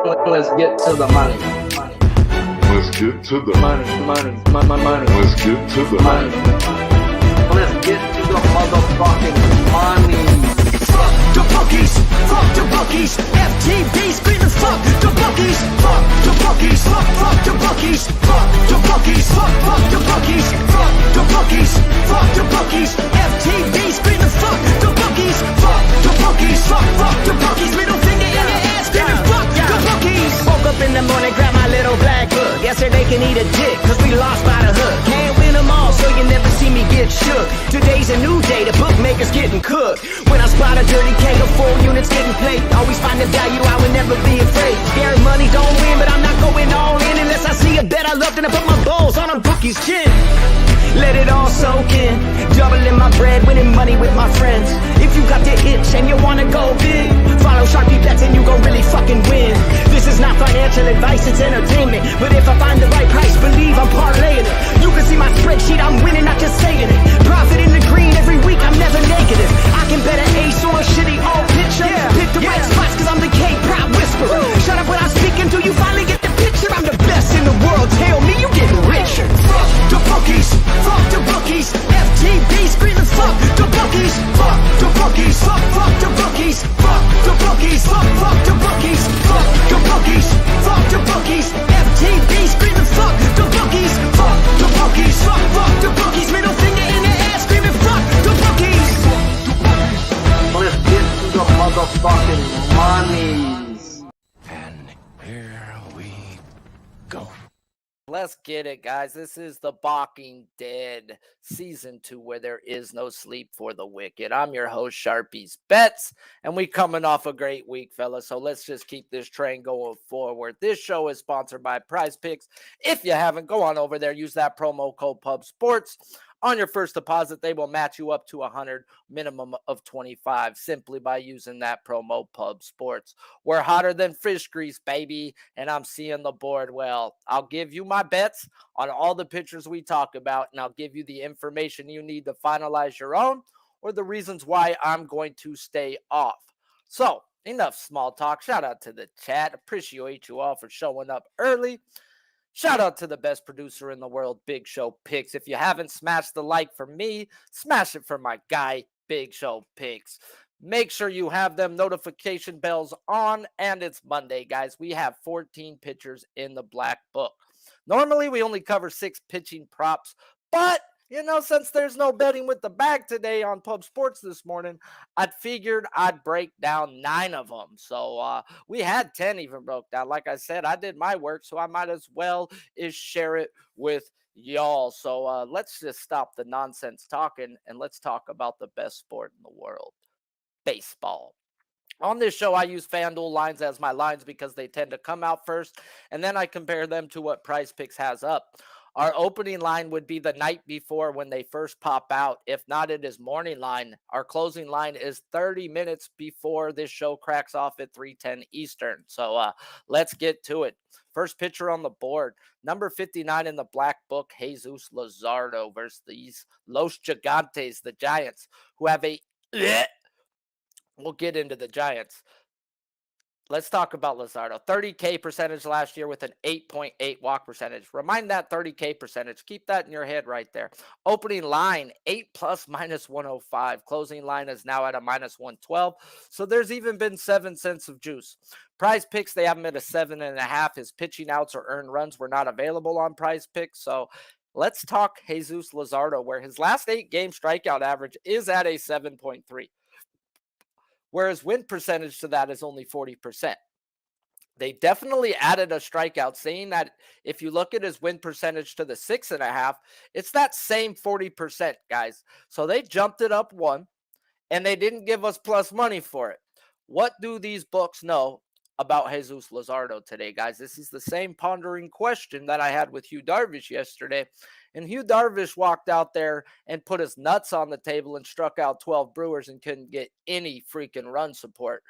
Let's get to the money. Let's get to the Money. Let's get to the Money. Let's get to the motherfucking money. Fuck the bookies, fuck the bookies. FTV screaming fuck the bookies, fuck the bookies, fuck the bookies, fuck the bookies, fuck the bookies, fuck the bookies, fuck the bookies. FTV screaming fuck the bookies, fuck the bookies, fuck the bookies. Middle finger in your ass screaming fuck the bookies. Woke up in the morning, grab my little black book. Yesterday can eat a dick, cause we lost by the hook. Can't win them all, so you never see me get shook. Today's a new day, the bookmaker's getting cooked. When I spot a dirty keg of 4 units getting played, always find the value, I would never be afraid. Scary money don't win, but I'm not going all in unless I see a bet I love, then I put my balls on a bookie's chin. Let it all soak in, doubling my bread, winning money with my friends. If you got the itch and you wanna go big, follow Sharpie bets and you gon' really fucking win. This is not financial advice, it's entertainment. But if I find the right price, believe I'm parlaying it. You can see my spreadsheet, I'm winning, not just saying it. Profit in the green every week, I'm never negative. I can bet an ace or a shitty old picture. Pick the right spots cause I'm the K-pop whisperer. Shut up when I speak until you finally get the picture. I'm the best in the world, tell me you getting richer. Fuck the bookies, fuck the bookies. FTV screaming fuck the bookies, fuck the bookies, fuck the bookies, fuck the bookies, fuck the bookies, fuck the bookies, fuck the bookies. FTV screaming fuck the bookies, fuck the bookies, fuck the bookies. Middle finger in the air screaming fuck the bookies. Let's get to the motherfucking monies. And here we go. Let's get it, guys. This is the Balking Dead Season 2, where there is no sleep for the wicked. I'm your host, Sharpie's Bets, and we coming off a great week, fellas. So let's just keep this train going forward. This show is sponsored by PrizePicks. If you haven't, go on over there. Use that promo code PUBSPORTS. On your first deposit, they will match you up to 100, minimum of 25, simply by using that promo PUBSPORTS. We're hotter than fish grease, baby, and I'm seeing the board well. I'll give you my bets on all the pitchers we talk about, and I'll give you the information you need to finalize your own or the reasons why I'm going to stay off. So, enough small talk. Shout out to the chat. Appreciate you all for showing up early. Shout out to the best producer in the world, Big Show Picks. If you haven't smashed the like for me, smash it for my guy, Big Show Picks. Make sure you have them notification bells on, and it's Monday, guys. We have 14 pitchers in the black book. Normally, we only cover 6 pitching props, but since there's no betting with the bag today on Pub Sports this morning, I figured I'd break down 9 of them. So we had 10 even broke down. Like I said, I did my work, so I might as well share it with y'all. So let's just stop the nonsense talking and let's talk about the best sport in the world, baseball. On this show, I use FanDuel lines as my lines because they tend to come out first, and then I compare them to what PrizePicks has up. Our opening line would be the night before when they first pop out. If not, it is morning line. Our closing line is 30 minutes before this show cracks off at 3:10 Eastern. So let's get to it. First pitcher on the board, number 59 in the black book, Jesus Luzardo versus these Los Gigantes, the Giants, who have a... We'll get into the Giants. Let's talk about Luzardo. 30K percentage last year with an 8.8 walk percentage. Remind that 30K percentage. Keep that in your head right there. Opening line, 8 plus minus 105. Closing line is now at a minus 112. So there's even been 7 cents of juice. PrizePicks, they have him at a 7.5. His pitching outs or earned runs were not available on PrizePicks. So let's talk Jesus Luzardo, where his last 8-game strikeout average is at a 7.3. Whereas win percentage to that is only 40%. They definitely added a strikeout, saying that if you look at his win percentage to the 6.5, it's that same 40%, guys. So they jumped it up 1, and they didn't give us plus money for it. What do these books know about Jesus Luzardo today, guys? This is the same pondering question that I had with Hugh Darvish yesterday. And Hugh Darvish walked out there and put his nuts on the table and struck out 12 Brewers and couldn't get any freaking run support.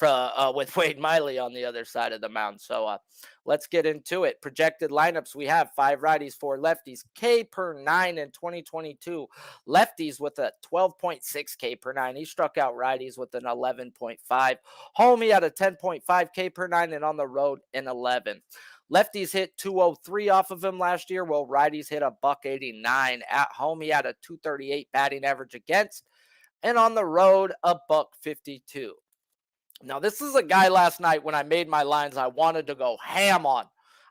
with Wade Miley on the other side of the mound. So let's get into it. Projected lineups, we have 5 righties, 4 lefties, K per 9 in 2022. Lefties with a 12.6 K per 9. He struck out righties with an 11.5. Home, he had a 10.5 K per 9, and on the road, an 11. Lefties hit 203 off of him last year, while righties hit a $189. At home, he had a 238 batting average against, and on the road, a $152. Now, this is a guy last night when I made my lines I wanted to go ham on.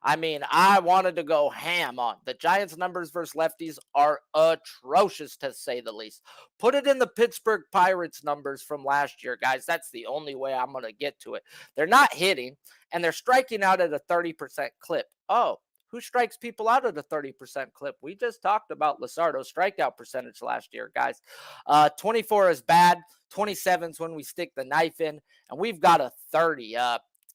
I mean, I wanted to go ham on. The Giants' numbers versus lefties are atrocious, to say the least. Put it in the Pittsburgh Pirates numbers from last year, guys. That's the only way I'm going to get to it. They're not hitting, and they're striking out at a 30% clip. Oh, who strikes people out at a 30% clip? We just talked about Luzardo's strikeout percentage last year, guys. 24 is bad. 27 is when we stick the knife in, and we've got a 30.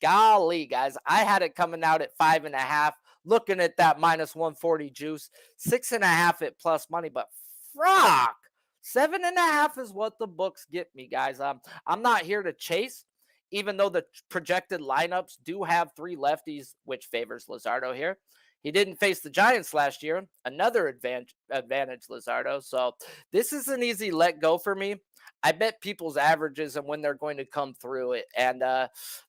Golly, guys, I had it coming out at 5.5. Looking at that minus 140 juice, 6.5 at plus money, but frock, 7.5 is what the books get me, guys. I'm not here to chase, even though the projected lineups do have 3 lefties, which favors Luzardo here. He didn't face the Giants last year. Another advantage Luzardo. So this is an easy let go for me. I bet people's averages and when they're going to come through it. And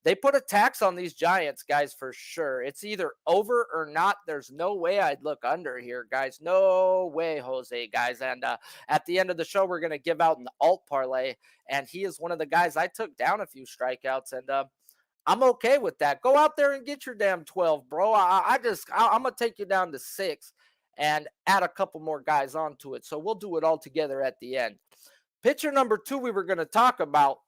they put a tax on these Giants, guys, for sure. It's either over or not. There's no way I'd look under here, guys. No way, Jose, guys. And at the end of the show, we're going to give out an alt parlay. And he is one of the guys I took down a few strikeouts. And I'm okay with that. Go out there and get your damn 12, bro. I'm going to take you down to 6 and add a couple more guys onto it. So we'll do it all together at the end. Pitcher number 2 we were going to talk about,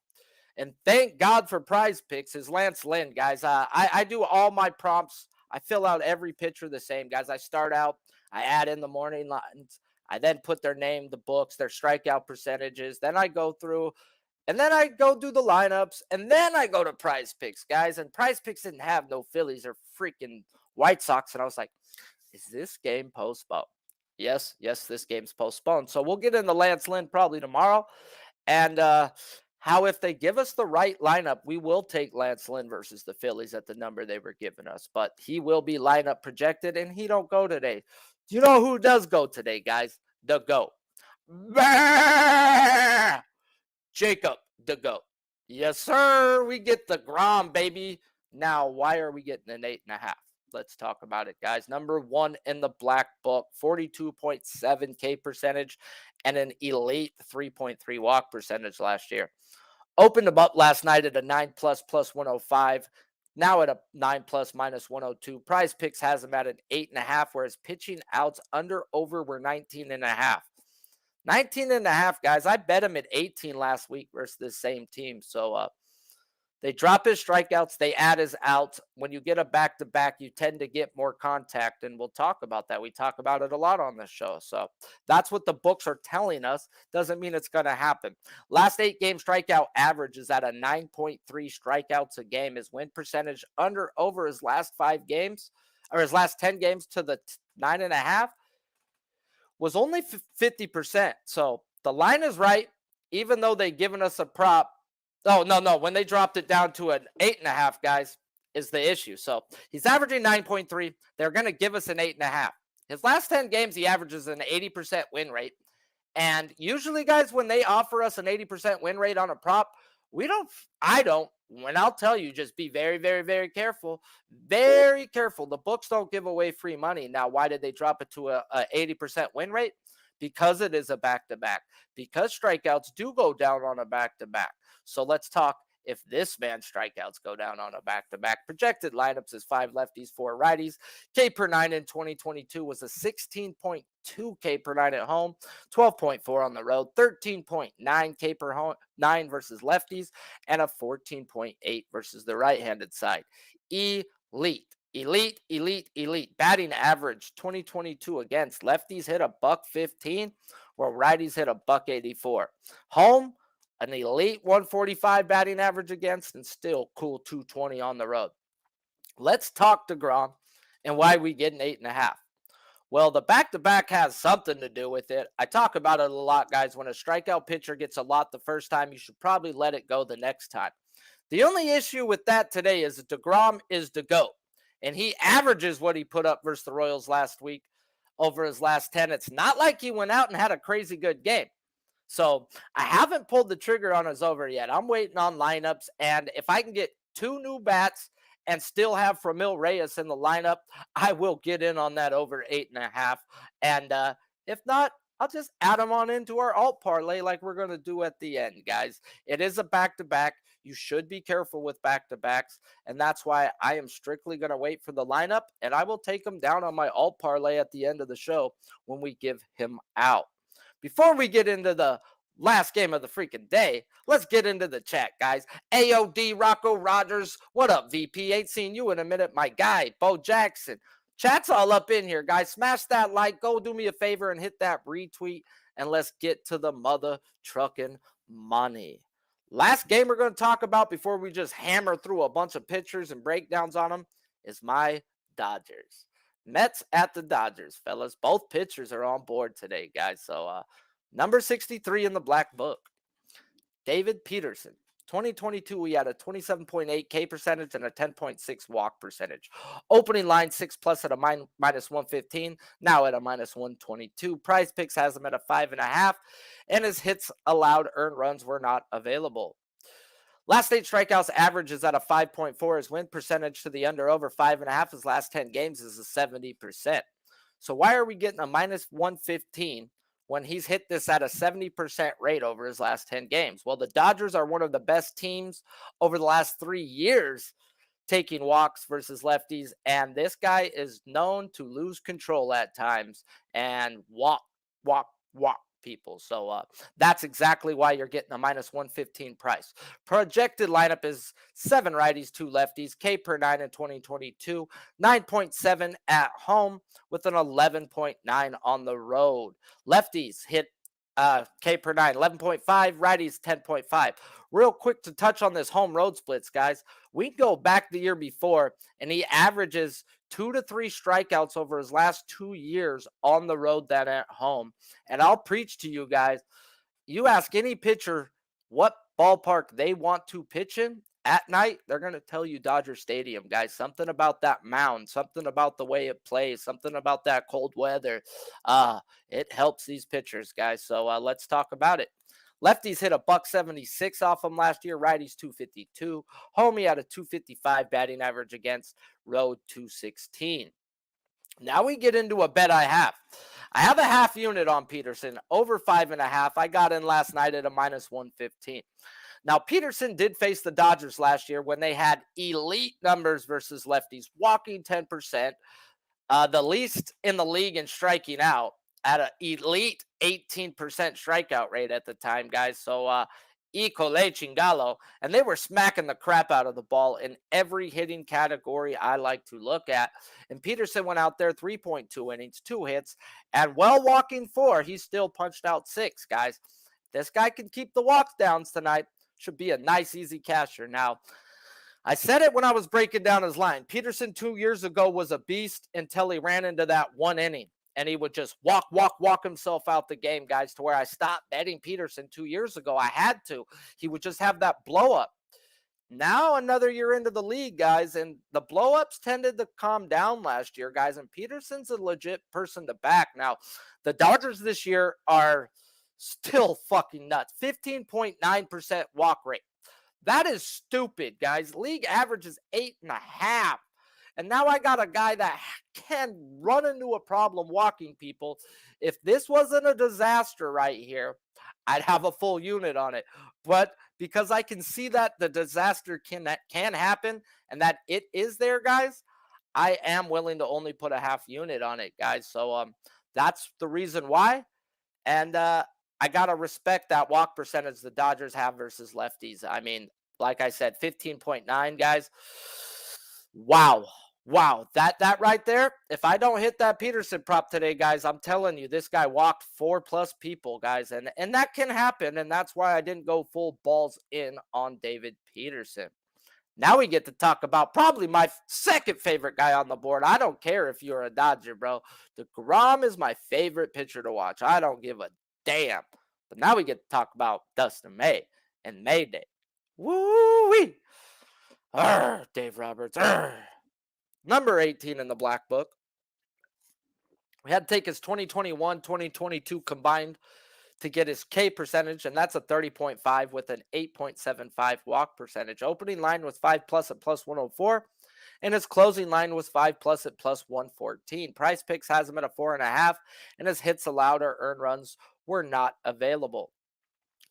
and thank God for PrizePicks, is Lance Lynn, guys. I do all my prompts. I fill out every pitcher the same, guys. I start out, I add in the morning lines. I then put their name, the books, their strikeout percentages. Then I go through, and then I go do the lineups, and then I go to PrizePicks, guys. And PrizePicks didn't have no Phillies or freaking White Sox, and I was like, is this game postponed? Yes, this game's postponed. So we'll get into Lance Lynn probably tomorrow. And how if they give us the right lineup, we will take Lance Lynn versus the Phillies at the number they were giving us. But he will be lineup projected, and he don't go today. Do you know who does go today, guys? The GOAT. Jacob, the GOAT. Yes, sir. We get the deGrom, baby. Now, why are we getting an 8.5? Let's talk about it, guys. Number 1 in the black book, 42.7 K percentage and an elite 3.3 walk percentage last year. Opened him up last night at a 9+ plus 105. Now at a 9+ minus 102. PrizePicks has him at an 8.5, whereas pitching outs under over were 19.5. 19.5, guys. I bet him at 18 last week versus the same team. So, they drop his strikeouts. They add his outs. When you get a back-to-back, you tend to get more contact, and we'll talk about that. We talk about it a lot on this show. So that's what the books are telling us. Doesn't mean it's going to happen. Last 8-game strikeout average is at a 9.3 strikeouts a game. His win percentage over his last 5 games, or his last 10 games to the 9.5 was only 50%. So the line is right, even though they've given us a prop. Oh, no. When they dropped it down to an 8.5, guys, is the issue. So he's averaging 9.3. They're going to give us an 8.5. His last 10 games, he averages an 80% win rate. And usually, guys, when they offer us an 80% win rate on a prop, I don't. And I'll tell you, just be very, very, very careful. Very careful. The books don't give away free money. Now, why did they drop it to a 80% win rate? Because it is a back-to-back. Because strikeouts do go down on a back-to-back. So let's talk if this man's strikeouts go down on a back-to-back. Projected lineups is 5 lefties, 4 righties. K per 9 in 2022 was a 16.2 K per 9 at home, 12.4 on the road, 13.9 K per 9 versus lefties, and a 14.8 versus the right-handed side. Elite. Batting average 2022 against lefties hit a $115, while righties hit a $184. Home, an elite 145 batting average against, and still cool 220 on the road. Let's talk deGrom and why we get an 8.5. Well, the back-to-back has something to do with it. I talk about it a lot, guys. When a strikeout pitcher gets a lot the first time, you should probably let it go the next time. The only issue with that today is that deGrom is the GOAT, and he averages what he put up versus the Royals last week over his last 10. It's not like he went out and had a crazy good game. So I haven't pulled the trigger on his over yet. I'm waiting on lineups, and if I can get 2 new bats and still have Framil Reyes in the lineup, I will get in on that over 8.5. And if not, I'll just add them on into our alt parlay like we're going to do at the end, guys. It is a back-to-back. You should be careful with back-to-backs, and that's why I am strictly going to wait for the lineup, and I will take him down on my alt parlay at the end of the show when we give him out. Before we get into the last game of the freaking day, let's get into the chat, guys. AOD, Rocco Rogers, what up, VP? Ain't seen you in a minute, my guy. Bo Jackson. Chat's all up in here, guys. Smash that like. Go do me a favor and hit that retweet, and let's get to the mother trucking money. Last game we're going to talk about before we just hammer through a bunch of pictures and breakdowns on them is my Dodgers. Mets at the Dodgers, fellas. Both pitchers are on board today, guys. So, number 63 in the black book, David Peterson. 2022, he had a 27.8 K percentage and a 10.6 walk percentage. Opening line 6+ at a minus 115, now at a minus 122. PrizePicks has him at a 5.5, and his hits allowed, earned runs were not available. Last 8 strikeouts average is at a 5.4. His win percentage to the under over 5.5. His last 10 games is a 70%. So why are we getting a minus 115 when he's hit this at a 70% rate over his last 10 games? Well, the Dodgers are one of the best teams over the last 3 years taking walks versus lefties, and this guy is known to lose control at times and walk people. So that's exactly why you're getting a minus 115 price. Projected lineup is 7 righties, 2 lefties, K per 9 in 2022, 9.7 at home with an 11.9 on the road. Lefties hit K per 9, 11.5, righties 10.5. Real quick to touch on this home road splits, guys. We go back the year before, and he averages 2 to 3 strikeouts over his last 2 years on the road than at home. And I'll preach to you guys. You ask any pitcher what ballpark they want to pitch in at night, they're going to tell you Dodger Stadium, guys. Something about that mound, something about the way it plays, something about that cold weather. It helps these pitchers, guys. So let's talk about it. Lefties hit a $176 off him last year. Righties 252. Homie had a 255 batting average against. Road 216. Now we get into a bet I have. I have a half unit on Peterson over 5.5. I got in last night at a minus 115. Now, Peterson did face the Dodgers last year when they had elite numbers versus lefties, walking 10%, the least in the league in striking out, at an elite 18% strikeout rate at the time, guys. So, Icole Chingalo, and they were smacking the crap out of the ball in every hitting category I like to look at. And Peterson went out there 3.2 innings, 2 hits, and walking 4, he still punched out 6, guys. This guy can keep the walks downs tonight. Should be a nice, easy casher. Now, I said it when I was breaking down his line. Peterson 2 years ago was a beast until he ran into that 1 inning. And he would just walk himself out the game, guys, to where I stopped betting Peterson 2 years ago. I had to. He would just have that blow up. Now another year into the league, guys, and the blow ups tended to calm down last year, guys. And Peterson's a legit person to back. Now, the Dodgers this year are still fucking nuts. 15.9% walk rate. That is stupid, guys. League average is 8.5. And now I got a guy that can run into a problem walking people. If this wasn't a disaster right here, I'd have a full unit on it. But because I can see that the disaster can happen and that it is there, guys, I am willing to only put a half unit on it, guys. So that's the reason why. And I got to respect that walk percentage the Dodgers have versus lefties. I mean, like I said, 15.9, guys. Wow. That right there, if I don't hit that Peterson prop today, guys, I'm telling you, this guy walked 4+ people, guys, and that can happen, and that's why I didn't go full balls in on David Peterson. Now we get to talk about probably my second favorite guy on the board. I don't care if you're a Dodger, bro. deGrom is my favorite pitcher to watch. I don't give a damn. But now we get to talk about Dustin May and May Day. Woo-wee! Dave Roberts. Number 18 in the black book. We had to take his 2021, 2022 combined to get his K percentage, and that's a 30.5 with an 8.75 walk percentage. Opening line was 5+ at plus 104, and his closing line was 5+ at plus 114. PrizePicks has him at a 4.5, and his hits allowed or earned runs were not available.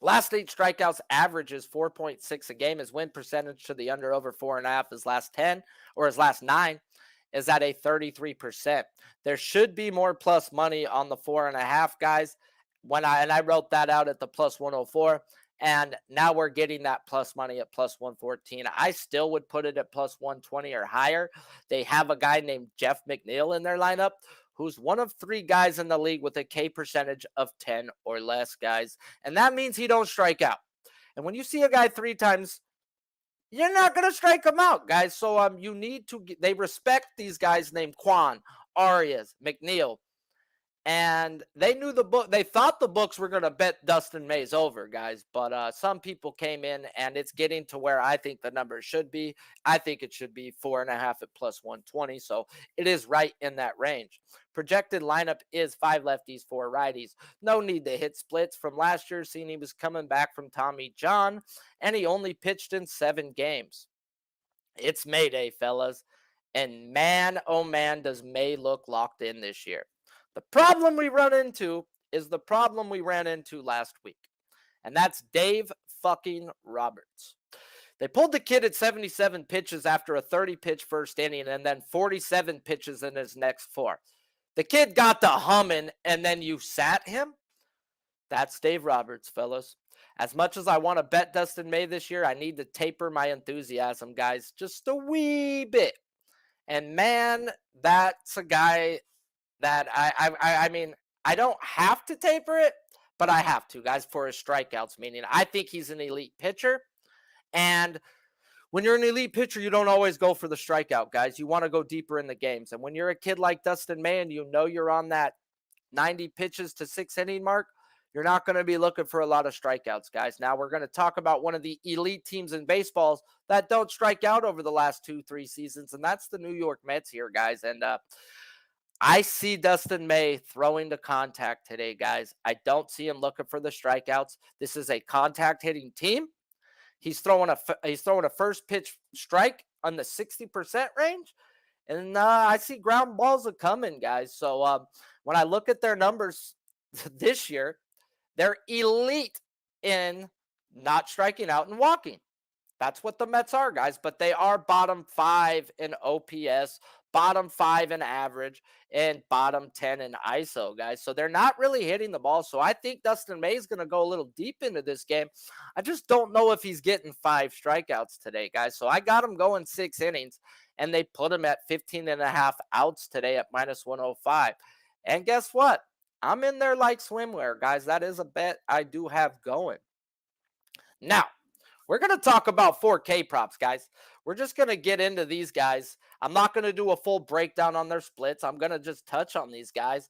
Last 8 strikeouts averages 4.6 a game. His win percentage to the under over 4.5. His last 10 or his last 9 is at a 33%. There should be more plus money on the 4.5, guys. I wrote that out at the plus 104, and now we're getting that plus money at plus 114. I still would put it at plus 120 or higher. They have a guy named Jeff McNeil in their lineup, who's one of 3 guys in the league with a K percentage of 10 or less, guys. And that means he don't strike out. And when you see a guy 3 times, you're not going to strike him out, guys. So you need to they respect these guys named Quan, Arias, McNeil. And they knew the book. They thought the books were going to bet Dustin May's over, guys. But some people came in, and it's getting to where I think the number should be. I think it should be 4.5 at plus 120. So it is right in that range. Projected lineup is 5 lefties, 4 righties. No need to hit splits. From last year, seeing he was coming back from Tommy John, and he only pitched in 7 games. It's May Day, fellas. And man, oh man, does May look locked in this year. The problem we run into is the problem we ran into last week, and that's Dave fucking Roberts. They pulled the kid at 77 pitches after a 30-pitch first inning and then 47 pitches in his next 4. The kid got the humming, and then you sat him? That's Dave Roberts, fellas. As much as I want to bet Dustin May this year, I need to taper my enthusiasm, guys, just a wee bit. And man, that's a guy that I mean, I don't have to taper it, but I have to, guys, for his strikeouts, meaning I think he's an elite pitcher. And when you're an elite pitcher, you don't always go for the strikeout, guys. You want to go deeper in the games. And when you're a kid like Dustin May and you know you're on that 90 pitches to 6 inning mark, you're not going to be looking for a lot of strikeouts, guys. Now we're going to talk about one of the elite teams in baseball that don't strike out over the last 2-3 seasons, and that's the New York Mets here, guys. And I see Dustin May throwing to contact today, guys. I don't see him looking for the strikeouts. This is a contact hitting team. He's throwing a first pitch strike on the 60% range, and I see ground balls are coming, guys. So when I look at their numbers this year, they're elite in not striking out and walking. That's what the Mets are, guys. But they are bottom 5 in OPS, bottom 5 in average, and bottom 10 in ISO, guys. So they're not really hitting the ball. So I think Dustin May is going to go a little deep into this game. I just don't know if he's getting 5 strikeouts today, guys. So I got him going 6 innings, and they put him at 15.5 outs today at minus 105. And guess what? I'm in there like swimwear, guys. That is a bet I do have going. Now, we're going to talk about 4K props, guys. We're just going to get into these guys. I'm not going to do a full breakdown on their splits. I'm going to just touch on these guys.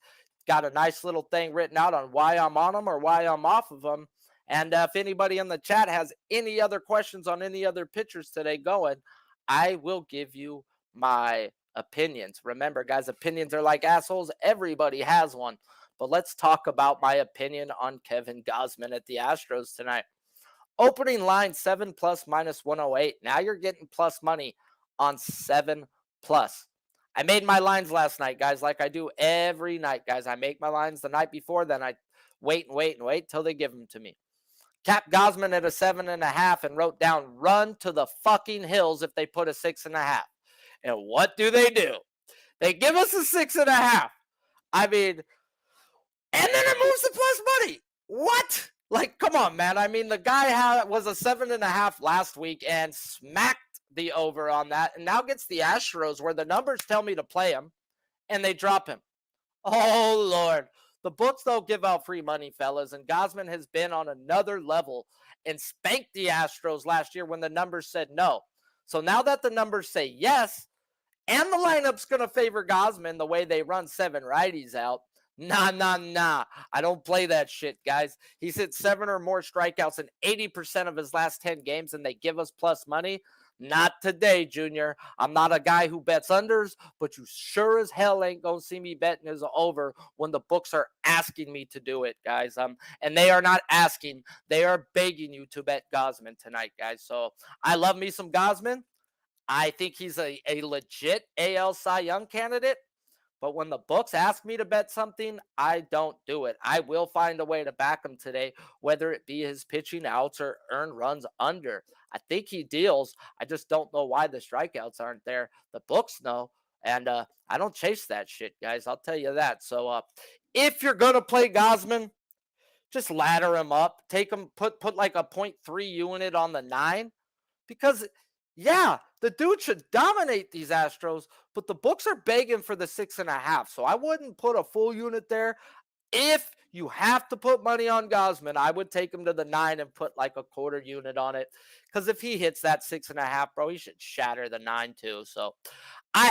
Got a nice little thing written out on why I'm on them or why I'm off of them. And if anybody in the chat has any other questions on any other pitchers today going, I will give you my opinions. Remember, guys, opinions are like assholes. Everybody has one. But let's talk about my opinion on Kevin Gausman at the Astros tonight. Opening line 7+ minus 108. Now you're getting plus money on 7+. I made my lines last night, guys, like I do every night, guys. I make my lines the night before, then I wait till they give them to me. Capped Gausman at a 7.5 and wrote down run to the fucking hills if they put a 6.5. And what do? They give us a 6.5. I mean, and then it moves to plus money. What? Like, come on, man. I mean, the guy was a 7.5 last week and smacked the over on that, and now gets the Astros where the numbers tell me to play him, and they drop him. Oh, Lord. The books don't give out free money, fellas, and Gausman has been on another level and spanked the Astros last year when the numbers said no. So now that the numbers say yes, and the lineup's going to favor Gausman the way they run 7 righties out, Nah. I don't play that shit, guys. He's hit 7 or more strikeouts in 80% of his last 10 games, and they give us plus money. Not today, Junior. I'm not a guy who bets unders, but you sure as hell ain't gonna see me betting his over when the books are asking me to do it, guys. And they are not asking, they are begging you to bet Gosman tonight, guys. So I love me some Gosman. I think he's a legit AL Cy Young candidate. But when the books ask me to bet something, I don't do it. I will find a way to back him today, whether it be his pitching outs or earned runs under. I think he deals. I just don't know why the strikeouts aren't there. The books know. And I don't chase that shit, guys. I'll tell you that. So if you're going to play Gosman, just ladder him up. Take him, put like a 0.3 unit on the 9. Because, yeah, the dude should dominate these Astros, but the books are begging for the 6.5. So I wouldn't put a full unit there. If you have to put money on Gosman, I would take him to the 9 and put like a quarter unit on it. Because if he hits that 6.5, bro, he should shatter the 9 too. So I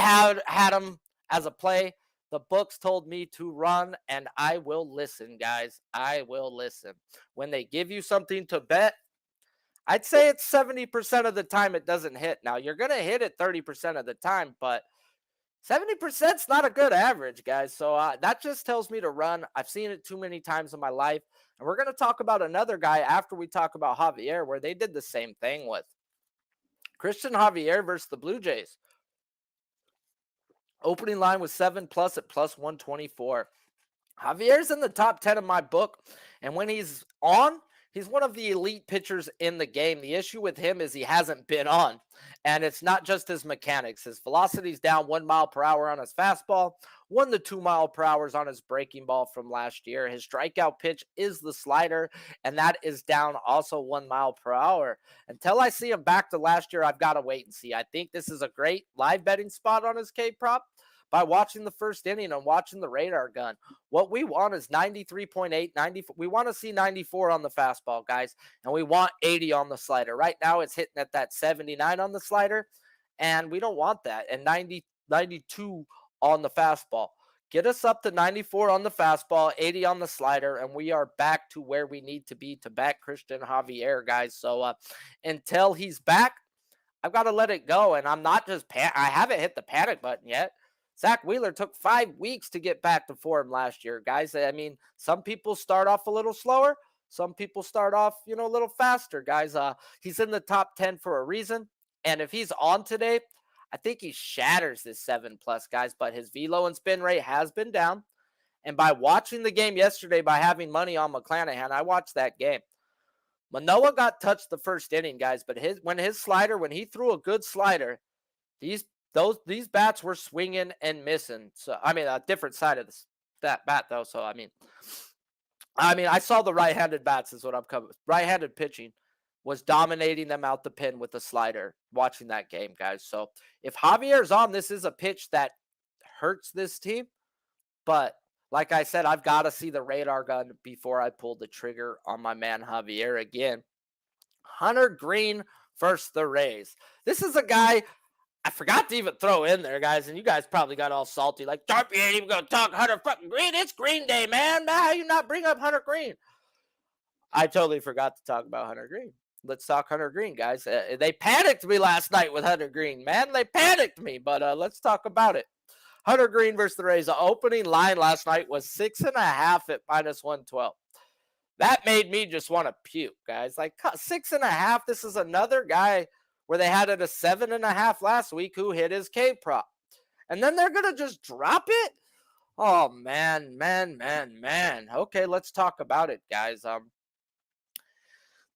had him as a play. The books told me to run, and I will listen, guys. I will listen. When they give you something to bet, I'd say it's 70% of the time it doesn't hit. Now, you're going to hit it 30% of the time, but 70% is not a good average, guys. So that just tells me to run. I've seen it too many times in my life. And we're going to talk about another guy after we talk about Javier, where they did the same thing with Christian Javier versus the Blue Jays. Opening line was 7+ at plus 124. Javier's in the top 10 of my book. And when he's on, he's one of the elite pitchers in the game. The issue with him is he hasn't been on. And it's not just his mechanics. His velocity's down 1 mile per hour on his fastball, 1 to 2 mile per hour on his breaking ball from last year. His strikeout pitch is the slider, and that is down also 1 mile per hour. Until I see him back to last year, I've got to wait and see. I think this is a great live betting spot on his K prop. By watching the first inning and watching the radar gun, what we want is 93.8, 90. We want to see 94 on the fastball, guys, and we want 80 on the slider. Right now, it's hitting at that 79 on the slider, and we don't want that. And 92 on the fastball. Get us up to 94 on the fastball, 80 on the slider, and we are back to where we need to be to back Christian Javier, guys. So until he's back, I've got to let it go, and I'm not just I haven't hit the panic button yet. Zach Wheeler took 5 weeks to get back to form last year, guys. I mean, some people start off a little slower. Some people start off, a little faster, guys. He's in the top 10 for a reason. And if he's on today, I think he shatters this 7+, guys. But his velo and spin rate has been down. And by watching the game yesterday, by having money on McClanahan, I watched that game. Manoah got touched the first inning, guys. But when he threw a good slider, these bats were swinging and missing. So, I mean, a different side of that bat, though. So, I mean, I saw the right-handed bats is what I'm coming. Right-handed pitching was dominating them out the pin with the slider watching that game, guys. So, if Javier's on, this is a pitch that hurts this team. But, like I said, I've got to see the radar gun before I pull the trigger on my man Javier again. Hunter Greene versus the Rays. This is a guy I forgot to even throw in there, guys, and you guys probably got all salty, like, Sharpie ain't even going to talk Hunter fucking Greene. It's Green Day, man. How you not bring up Hunter Greene? I totally forgot to talk about Hunter Greene. Let's talk Hunter Greene, guys. They panicked me last night with Hunter Greene, man. They panicked me, but let's talk about it. Hunter Greene versus the Rays. The opening line last night was 6.5 at minus 112. That made me just want to puke, guys. Like, 6.5, this is another guy where they had it a 7.5 last week who hit his K prop. And then they're going to just drop it? Oh, man. Okay, let's talk about it, guys.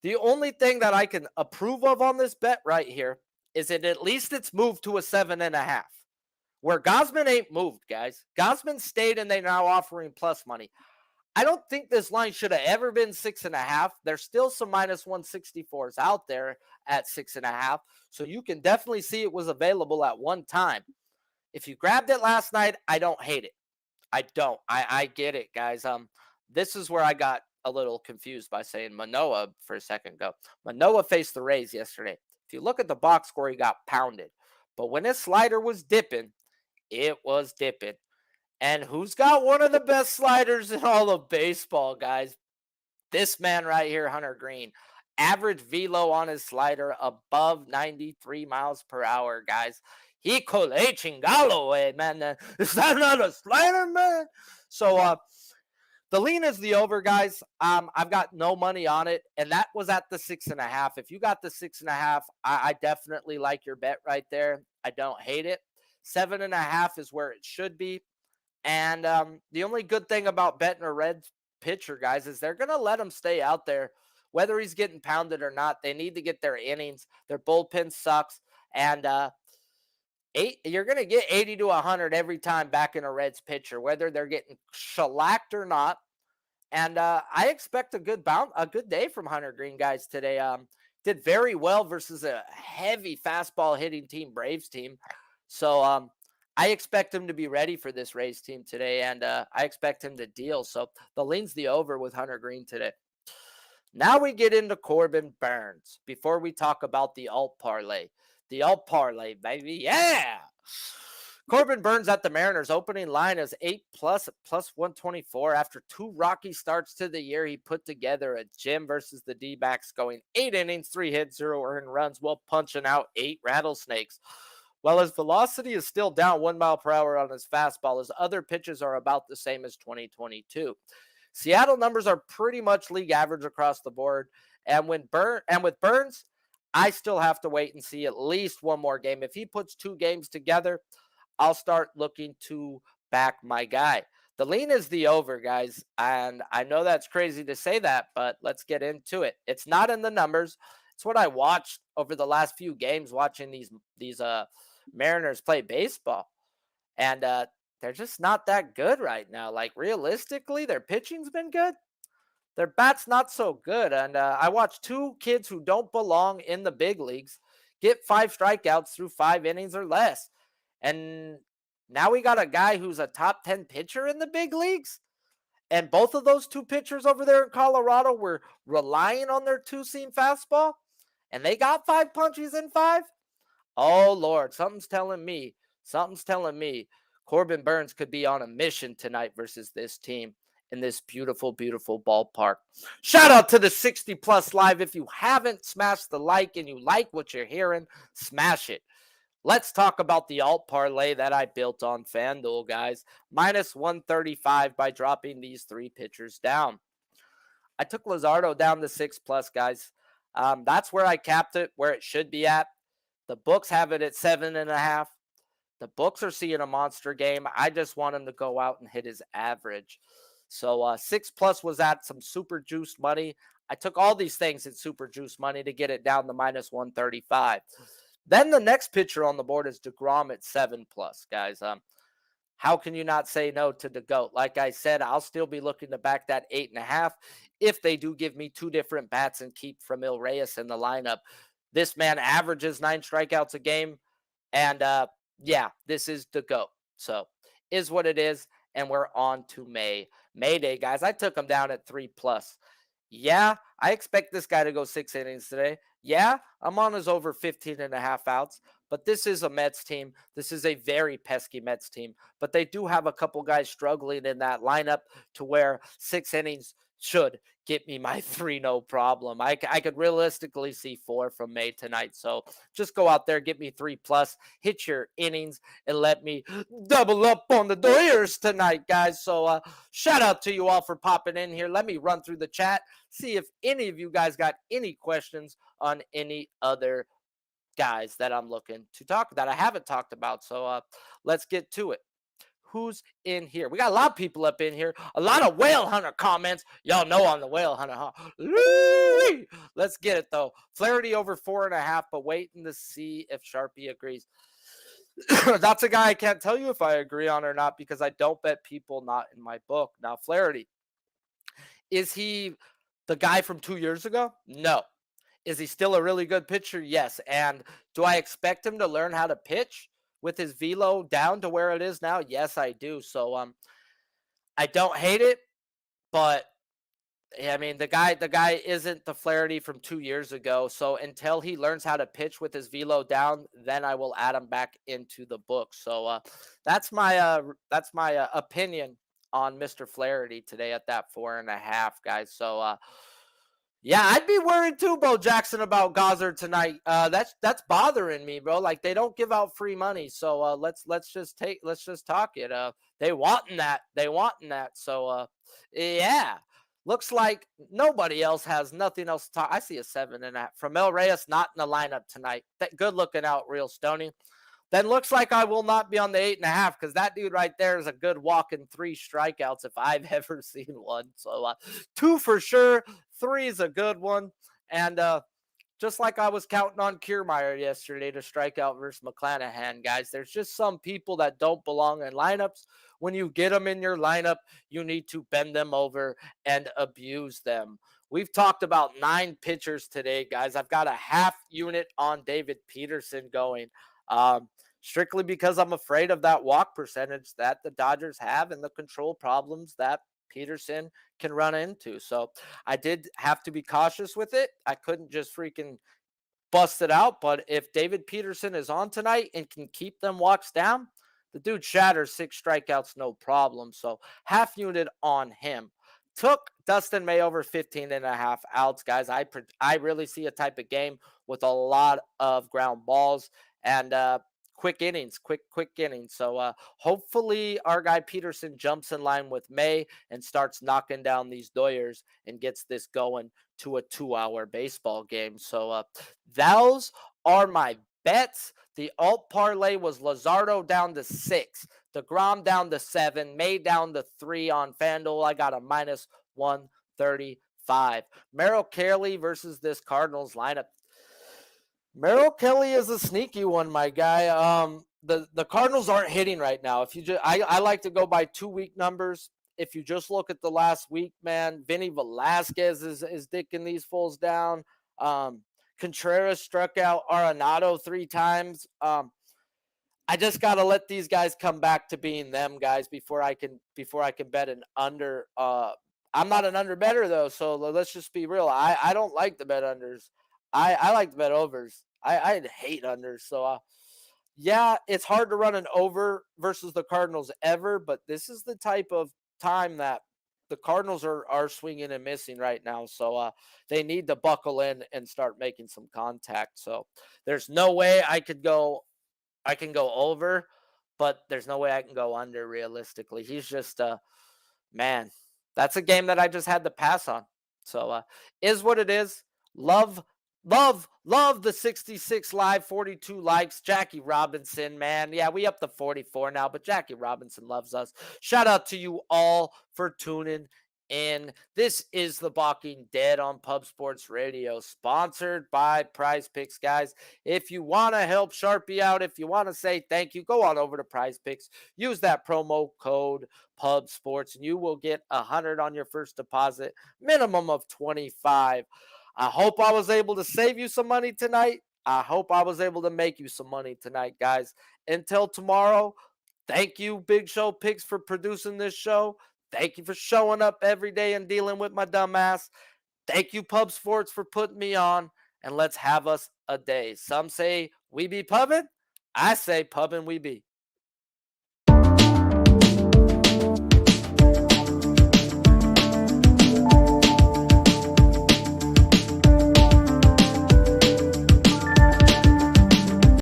The only thing that I can approve of on this bet right here is that at least it's moved to a 7.5. Where Gosman ain't moved, guys. Gosman stayed and they're now offering plus money. I don't think this line should have ever been 6.5. There's still some minus 164s out there at 6.5. So you can definitely see it was available at one time. If you grabbed it last night, I don't hate it. I don't. I get it, guys. This is where I got a little confused by saying Manoah for a second ago. Manoah faced the Rays yesterday. If you look at the box score, he got pounded. But when his slider was dipping, it was dipping. And who's got one of the best sliders in all of baseball, guys? This man right here, Hunter Greene. Average velo on his slider above 93 miles per hour, guys. He cole chingalo, man. Is that not a slider, man? So the lean is the over, guys. I've got no money on it, and that was at the 6.5. If you got the 6.5, I definitely like your bet right there. I don't hate it. 7.5 is where it should be. And the only good thing about betting a Reds pitcher, guys, is they're going to let him stay out there. Whether he's getting pounded or not, they need to get their innings. Their bullpen sucks. And you're going to get 80 to 100 every time back in a Reds pitcher, whether they're getting shellacked or not. And I expect a good day from Hunter Greene, guys, today. Did very well versus a heavy fastball hitting team, Braves team. So I expect him to be ready for this Rays team today, and I expect him to deal. So the lean's the over with Hunter Greene today. Now we get into Corbin Burnes before we talk about the alt parlay. The alt parlay, baby. Yeah. Corbin Burnes at the Mariners. Opening line is 8+ plus 124. After 2 rocky starts to the year, he put together a gem versus the D-backs, going 8 innings, 3 hits, 0 earned runs, while punching out 8 rattlesnakes. While his velocity is still down 1 mile per hour on his fastball, his other pitches are about the same as 2022. Seattle numbers are pretty much league average across the board. And with Burnes, I still have to wait and see at least one more game. If he puts 2 games together, I'll start looking to back my guy. The lean is the over, guys. And I know that's crazy to say that, but let's get into it. It's not in the numbers. It's what I watched over the last few games, watching these Mariners play baseball. And they're just not that good right now. Like, realistically, their pitching's been good. Their bat's not so good. And I watched 2 kids who don't belong in the big leagues get 5 strikeouts through 5 innings or less. And now we got a guy who's a top 10 pitcher in the big leagues. And both of those 2 pitchers over there in Colorado were relying on their 2-seam fastball. And they got 5 punches in 5. Oh, Lord, something's telling me Corbin Burnes could be on a mission tonight versus this team in this beautiful, beautiful ballpark. Shout out to the 60 Plus Live. If you haven't smashed the like and you like what you're hearing, smash it. Let's talk about the alt parlay that I built on FanDuel, guys. Minus 135 by dropping these 3 pitchers down. I took Luzardo down to 6+, guys. That's where I capped it, where it should be at. The books have it at 7.5. The books are seeing a monster game. I just want him to go out and hit his average. So 6+ was at some super juiced money. I took all these things at super juiced money to get it down to minus 135. Then the next pitcher on the board is deGrom at 7+, guys. How can you not say no to the GOAT? Like I said, I'll still be looking to back that 8.5 if they do give me 2 different bats and keep Framil Reyes in the lineup. This man averages 9 strikeouts a game. And yeah, this is the GOAT. So is what it is. And we're on to May Day, guys. I took him down at 3+. Yeah, I expect this guy to go 6 innings today. Yeah, I'm on his over 15.5 outs, but this is a Mets team. This is a very pesky Mets team, but they do have a couple guys struggling in that lineup to where 6 innings should get me my 3, no problem. I could realistically see 4 from May tonight. So just go out there, get me 3+, hit your innings, and let me double up on the Doyers tonight, guys. So shout out to you all for popping in here. Let me run through the chat, see if any of you guys got any questions on any other guys that I'm looking to talk that I haven't talked about. So let's get to it. Who's in here? We got a lot of people up in here. A lot of Whale Hunter comments. Y'all know I'm the Whale Hunter, huh? Let's get it, though. Flaherty over 4.5, but waiting to see if Sharpie agrees. That's a guy I can't tell you if I agree on or not because I don't bet people not in my book. Now, Flaherty, is he the guy from 2 years ago? No. Is he still a really good pitcher? Yes. And do I expect him to learn how to pitch with his velo down to where it is now? Yes, I do. So I don't hate it, but I mean, the guy isn't the Flaherty from 2 years ago. So until he learns how to pitch with his velo down, then I will add him back into the book. So that's my opinion on Mr. Flaherty today at that 4.5, guys. So yeah, I'd be worried too, Bo Jackson, about Gozer tonight. That's bothering me, bro. Like, they don't give out free money, so let's just talk it. They wanting that. So yeah, looks like nobody else has nothing else to talk. I see a 7.5 from Mel Reyes, not in the lineup tonight. Good looking out, real Stoney. Then looks like I will not be on the 8.5 because that dude right there is a good walking 3 strikeouts if I've ever seen one. So 2 for sure. 3 is a good one. And just like I was counting on Kiermaier yesterday to strike out versus McClanahan, guys, there's just some people that don't belong in lineups. When you get them in your lineup, you need to bend them over and abuse them. We've talked about 9 pitchers today, guys. I've got a half unit on David Peterson going. Strictly because I'm afraid of that walk percentage that the Dodgers have and the control problems that Peterson can run into. So I did have to be cautious with it. I couldn't just freaking bust it out. But if David Peterson is on tonight and can keep them walks down, the dude shatters 6 strikeouts, no problem. So half unit on him. Took Dustin May over 15.5 outs, guys. I really see a type of game with a lot of ground balls and quick innings. So hopefully our guy Peterson jumps in line with May and starts knocking down these Doyers and gets this going to a 2-hour baseball game. So those are my bets. The alt parlay was Luzardo down to 6, deGrom down to 7, May down to 3 on FanDuel. I got a minus 135. Merrill Kelly versus this Cardinals lineup. Merrill Kelly is a sneaky one, my guy. The Cardinals aren't hitting right now. If you just, I like to go by 2-week numbers. If you just look at the last week, man, Vinny Velasquez is dicking these fools down. Contreras struck out Arenado 3 times. I just got to let these guys come back to being them, guys, before I can bet an under. I'm not an under better though, so let's just be real. I don't like the bet unders. I like to bet overs. I hate unders. So, yeah, it's hard to run an over versus the Cardinals ever, but this is the type of time that the Cardinals are swinging and missing right now. So, they need to buckle in and start making some contact. So, there's no way I can go over, but there's no way I can go under realistically. He's just, man, that's a game that I just had to pass on. So, is what it is. Love the 66 live, 42 likes. Jackie Robinson, man. Yeah, we up to 44 now, but Jackie Robinson loves us. Shout out to you all for tuning in. This is the Balking Dead on Pub Sports Radio, sponsored by PrizePicks, guys. If you want to help Sharpie out, if you want to say thank you, go on over to PrizePicks. Use that promo code Pub Sports, and you will get $100 on your first deposit, minimum of $25. I hope I was able to save you some money tonight. I hope I was able to make you some money tonight, guys. Until tomorrow, thank you, Big Show Picks, for producing this show. Thank you for showing up every day and dealing with my dumb ass. Thank you, Pub Sports, for putting me on. And let's have us a day. Some say we be pubbing. I say pubbing we be.